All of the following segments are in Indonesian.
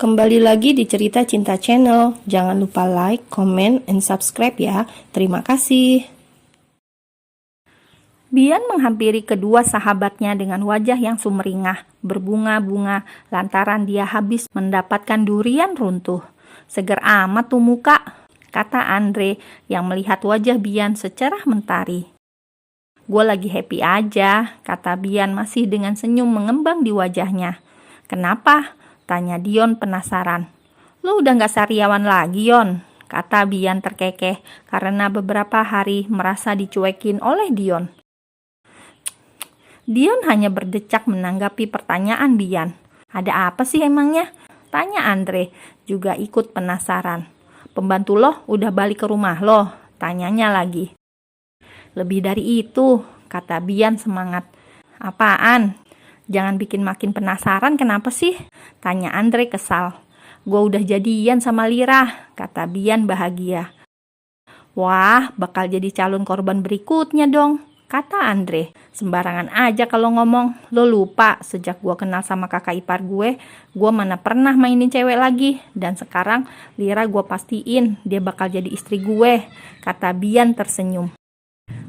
Kembali lagi di Cerita Cinta Channel. Jangan lupa like, comment, and subscribe ya. Terima kasih. Bian menghampiri kedua sahabatnya dengan wajah yang sumringah, berbunga-bunga lantaran dia habis mendapatkan durian runtuh. Seger amat tuh muka, kata Andre yang melihat wajah Bian secerah mentari. Gue lagi happy aja, kata Bian masih dengan senyum mengembang di wajahnya. Kenapa? Tanya Dion penasaran. Lu udah gak sariawan lagi, Yon? Kata Bian terkekeh karena beberapa hari merasa dicuekin oleh Dion. Dion hanya berdecak menanggapi pertanyaan Bian. Ada apa sih emangnya? Tanya Andre, juga ikut penasaran. Pembantu lo udah balik ke rumah lo? Tanyanya lagi. Lebih dari itu, kata Bian semangat. Apaan? Jangan bikin makin penasaran kenapa sih? Tanya Andre kesal. Gue udah jadian sama Lira, kata Bian bahagia. Wah, bakal jadi calon korban berikutnya dong, kata Andre. Sembarangan aja kalau ngomong. Lo lupa, sejak gue kenal sama kakak ipar gue mana pernah mainin cewek lagi. Dan sekarang Lira gue pastiin dia bakal jadi istri gue, kata Bian tersenyum.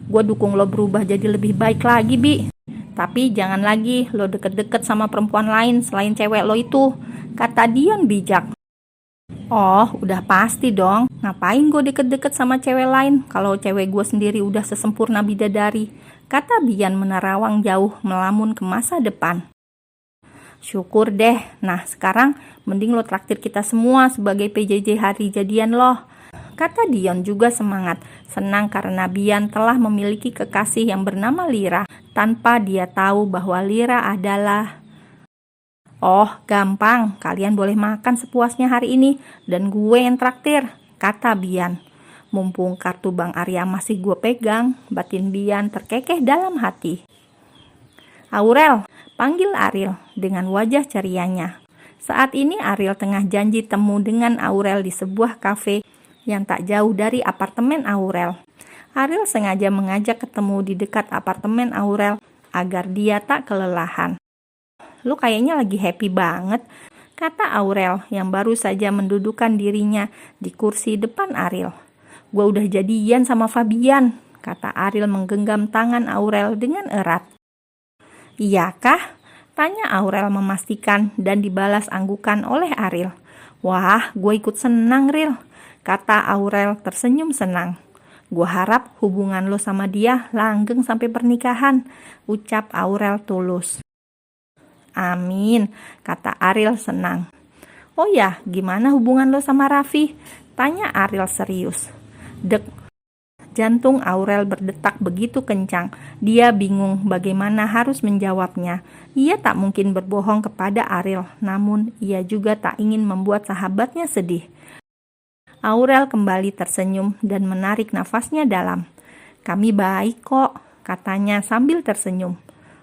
Gue dukung lo berubah jadi lebih baik lagi, Bi. Tapi jangan lagi lo deket-deket sama perempuan lain selain cewek lo itu, kata Dion bijak. Oh, udah pasti dong. Ngapain gue deket-deket sama cewek lain kalau cewek gue sendiri udah sesempurna bidadari, kata Bian menerawang jauh melamun ke masa depan. Syukur deh. Nah, sekarang mending lo traktir kita semua sebagai PJJ hari jadian lo, kata Dion juga semangat. Senang karena Bian telah memiliki kekasih yang bernama Lira tanpa dia tahu bahwa Lira adalah... Oh, gampang. Kalian boleh makan sepuasnya hari ini dan gue yang traktir, kata Bian. Mumpung kartu Bank Arya masih gue pegang, batin Bian terkekeh dalam hati. Aurel, panggil Ariel dengan wajah cerianya. Saat ini Ariel tengah janji temu dengan Aurel di sebuah kafe yang tak jauh dari apartemen Aurel. Ariel sengaja mengajak ketemu di dekat apartemen Aurel agar dia tak kelelahan. Lu kayaknya lagi happy banget, kata Aurel yang baru saja mendudukkan dirinya di kursi depan Ariel. Gua udah jadian sama Fabian, kata Ariel menggenggam tangan Aurel dengan erat. Iyakah? Tanya Aurel memastikan dan dibalas anggukan oleh Ariel. Wah, gue ikut senang, Ril, kata Aurel tersenyum senang. Gue harap hubungan lo sama dia langgeng sampai pernikahan, ucap Aurel tulus. Amin, kata Ariel senang. Oh ya, gimana hubungan lo sama Raffi? Tanya Ariel serius. Dek, jantung Aurel berdetak begitu kencang. Dia bingung bagaimana harus menjawabnya. Ia tak mungkin berbohong kepada Ariel, namun ia juga tak ingin membuat sahabatnya sedih. Aurel kembali tersenyum dan menarik nafasnya dalam. Kami baik kok, katanya sambil tersenyum.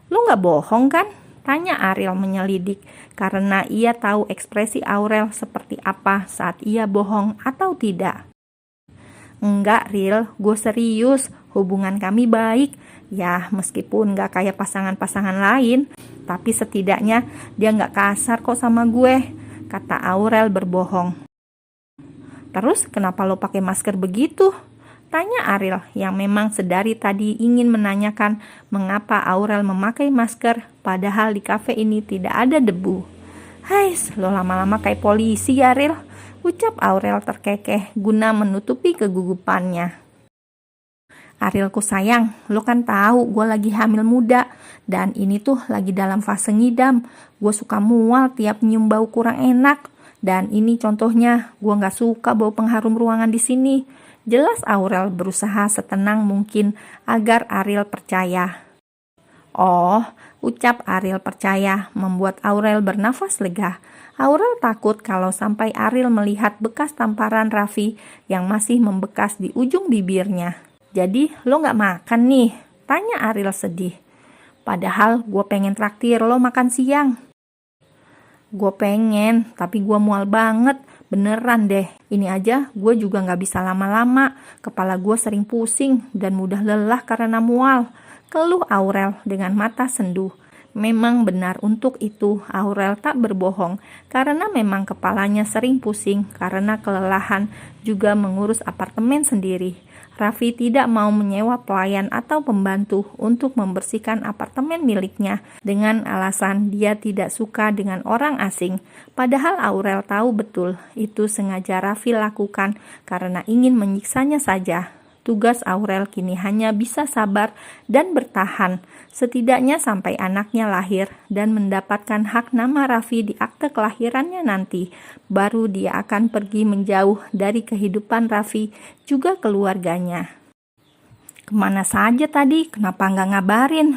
Lu gak bohong kan? Tanya Ariel menyelidik karena ia tahu ekspresi Aurel seperti apa saat ia bohong atau tidak. Enggak, Ril, gue serius, hubungan kami baik. Ya, meskipun gak kayak pasangan-pasangan lain, tapi setidaknya dia gak kasar kok sama gue, kata Aurel berbohong. Terus kenapa lo pakai masker begitu? Tanya Ariel yang memang sedari tadi ingin menanyakan mengapa Aurel memakai masker padahal di kafe ini tidak ada debu. Hais, lo lama-lama kayak polisi ya, Ariel, ucap Aurel terkekeh guna menutupi kegugupannya. Arielku sayang, lo kan tahu gue lagi hamil muda dan ini tuh lagi dalam fase ngidam. Gue suka mual tiap nyium bau kurang enak. Dan ini contohnya, gue gak suka bau pengharum ruangan di sini. Jelas Aurel berusaha setenang mungkin agar Ariel percaya. Oh, ucap Ariel percaya membuat Aurel bernafas lega. Aurel takut kalau sampai Ariel melihat bekas tamparan Raffi yang masih membekas di ujung bibirnya. Jadi lo gak makan nih? Tanya Ariel sedih. Padahal gue pengen traktir lo makan siang. Gue pengen, tapi gue mual banget. Beneran deh, ini aja gue juga gak bisa lama-lama. Kepala gue sering pusing dan mudah lelah karena mual, keluh Aurel dengan mata sendu. Memang benar untuk itu Aurel tak berbohong, karena memang kepalanya sering pusing karena kelelahan juga mengurus apartemen sendiri. Raffi tidak mau menyewa pelayan atau pembantu untuk membersihkan apartemen miliknya dengan alasan dia tidak suka dengan orang asing. Padahal Aurel tahu betul itu sengaja Raffi lakukan karena ingin menyiksanya saja. Tugas Aurel kini hanya bisa sabar dan bertahan, setidaknya sampai anaknya lahir dan mendapatkan hak nama Raffi di akte kelahirannya nanti. Baru dia akan pergi menjauh dari kehidupan Raffi juga keluarganya. Kemana saja tadi? Kenapa nggak ngabarin?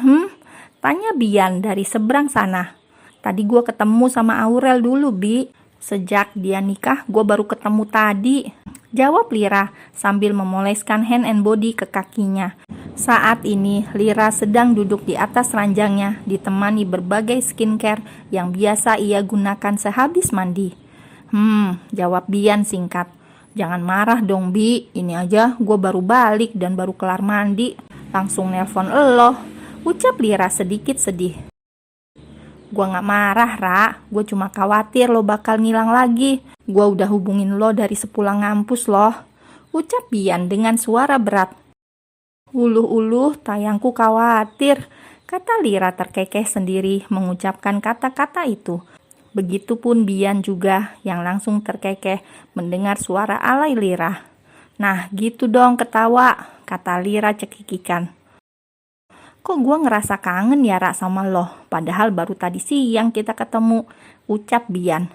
Tanya Bian dari seberang sana. Tadi gue ketemu sama Aurel dulu, Bi. Sejak dia nikah, gue baru ketemu tadi. Jawab Lira sambil memoleskan hand and body ke kakinya. Saat ini Lira sedang duduk di atas ranjangnya ditemani berbagai skincare yang biasa ia gunakan sehabis mandi. Jawab Bian singkat. Jangan marah dong Bi, ini aja gue baru balik dan baru kelar mandi. Langsung nelpon elo, ucap Lira sedikit sedih. Gue gak marah, Ra. Gue cuma khawatir lo bakal ngilang lagi. Gue udah hubungin lo dari sepulang ngampus loh, ucap Bian dengan suara berat. Uluh, tayangku khawatir, kata Lira terkekeh sendiri mengucapkan kata-kata itu. Begitupun Bian juga yang langsung terkekeh mendengar suara alay Lira. Nah gitu dong ketawa, kata Lira cekikikan. Kok gue ngerasa kangen ya Ra sama lo, padahal baru tadi siang kita ketemu, ucap Bian.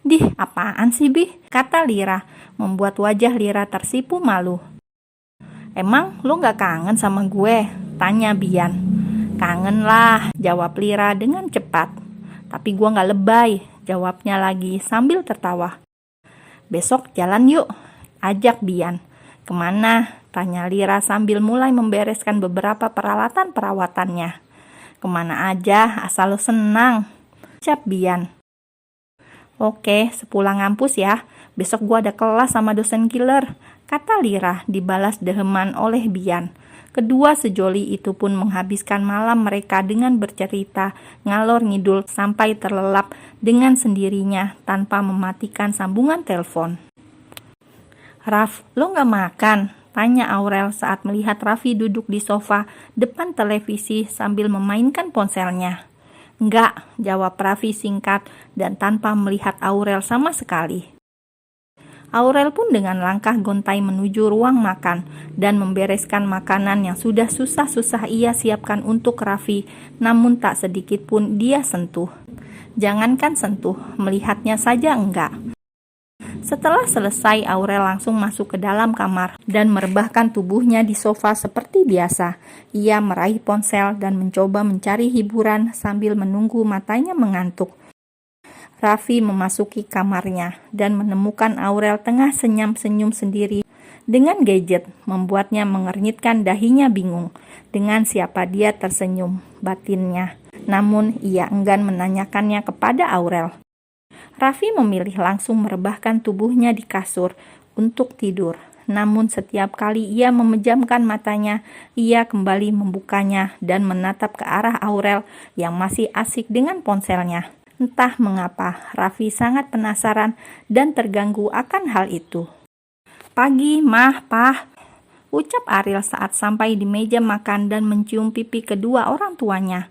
Dih, apaan sih Bi? Kata Lira, membuat wajah Lira tersipu malu. Emang lo gak kangen sama gue? Tanya Bian. Kangen lah, jawab Lira dengan cepat. Tapi gue gak lebay, jawabnya lagi sambil tertawa. Besok jalan yuk, ajak Bian. Kemana? Tanya Lira sambil mulai membereskan beberapa peralatan perawatannya. Kemana aja, asal lo senang, ucap Bian. Oke, sepulang ngampus ya. Besok gua ada kelas sama dosen killer, kata Lira dibalas deheman oleh Bian. Kedua sejoli itu pun menghabiskan malam mereka dengan bercerita ngalor ngidul sampai terlelap dengan sendirinya tanpa mematikan sambungan telepon. Raf, lo gak makan? Tanya Aurel saat melihat Raffi duduk di sofa depan televisi sambil memainkan ponselnya. Enggak, jawab Raffi singkat dan tanpa melihat Aurel sama sekali. Aurel pun dengan langkah gontai menuju ruang makan dan membereskan makanan yang sudah susah-susah ia siapkan untuk Raffi, namun tak sedikit pun dia sentuh. Jangankan sentuh, melihatnya saja enggak. Setelah selesai, Aurel langsung masuk ke dalam kamar dan merebahkan tubuhnya di sofa seperti biasa. Ia meraih ponsel dan mencoba mencari hiburan sambil menunggu matanya mengantuk. Raffi memasuki kamarnya dan menemukan Aurel tengah senyum-senyum sendiri dengan gadget, membuatnya mengernyitkan dahinya bingung dengan siapa dia tersenyum batinnya. Namun ia enggan menanyakannya kepada Aurel. Raffi memilih langsung merebahkan tubuhnya di kasur untuk tidur. Namun setiap kali ia memejamkan matanya, ia kembali membukanya dan menatap ke arah Aurel yang masih asik dengan ponselnya. Entah mengapa, Raffi sangat penasaran dan terganggu akan hal itu. Pagi, Mah, Pah, ucap Ariel saat sampai di meja makan dan mencium pipi kedua orang tuanya.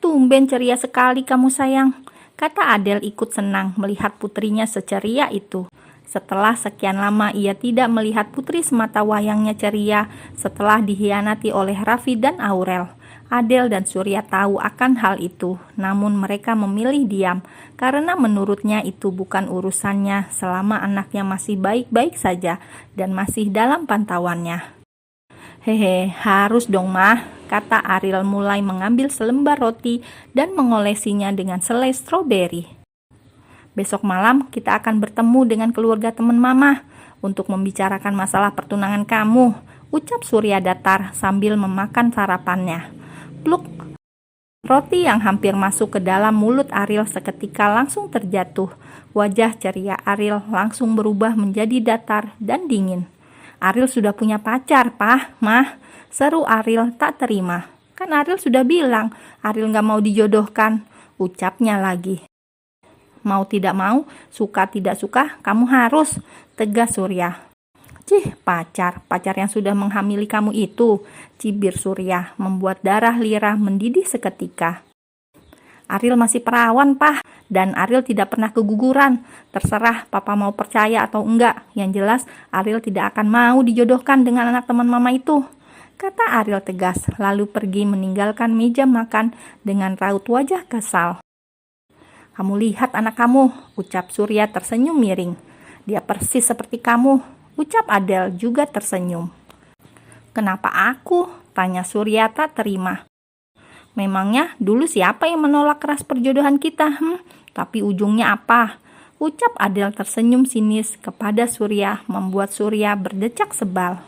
Tumben ceria sekali kamu sayang, kata Adel ikut senang melihat putrinya seceria itu. Setelah sekian lama ia tidak melihat putri semata wayangnya ceria setelah dihianati oleh Raffi dan Aurel. Adel dan Surya tahu akan hal itu, namun mereka memilih diam karena menurutnya itu bukan urusannya selama anaknya masih baik-baik saja dan masih dalam pantauannya. Hehe, harus dong Mah, kata Ariel mulai mengambil selembar roti dan mengolesinya dengan selai stroberi. Besok malam kita akan bertemu dengan keluarga teman Mama untuk membicarakan masalah pertunangan kamu, ucap Surya datar sambil memakan sarapannya. Pluk, roti yang hampir masuk ke dalam mulut Ariel seketika langsung terjatuh. Wajah ceria Ariel langsung berubah menjadi datar dan dingin. Ariel sudah punya pacar, Pah, Mah, seru Ariel tak terima. Kan Ariel sudah bilang, Ariel nggak mau dijodohkan. Ucapnya lagi. Mau tidak mau, suka tidak suka, kamu harus, tegas Surya. Cih, pacar yang sudah menghamili kamu itu, cibir Surya, membuat darah Lira mendidih seketika. Ariel masih perawan, Pak, dan Ariel tidak pernah keguguran. Terserah Papa mau percaya atau enggak. Yang jelas, Ariel tidak akan mau dijodohkan dengan anak teman Mama itu, kata Ariel tegas, lalu pergi meninggalkan meja makan dengan raut wajah kesal. Kamu lihat anak kamu, ucap Surya tersenyum miring. Dia persis seperti kamu, ucap Adele juga tersenyum. Kenapa aku? Tanya Surya tak terima. Memangnya dulu siapa yang menolak keras perjodohan kita? Tapi ujungnya apa? Ucap Adele tersenyum sinis kepada Surya, membuat Surya berdecak sebal.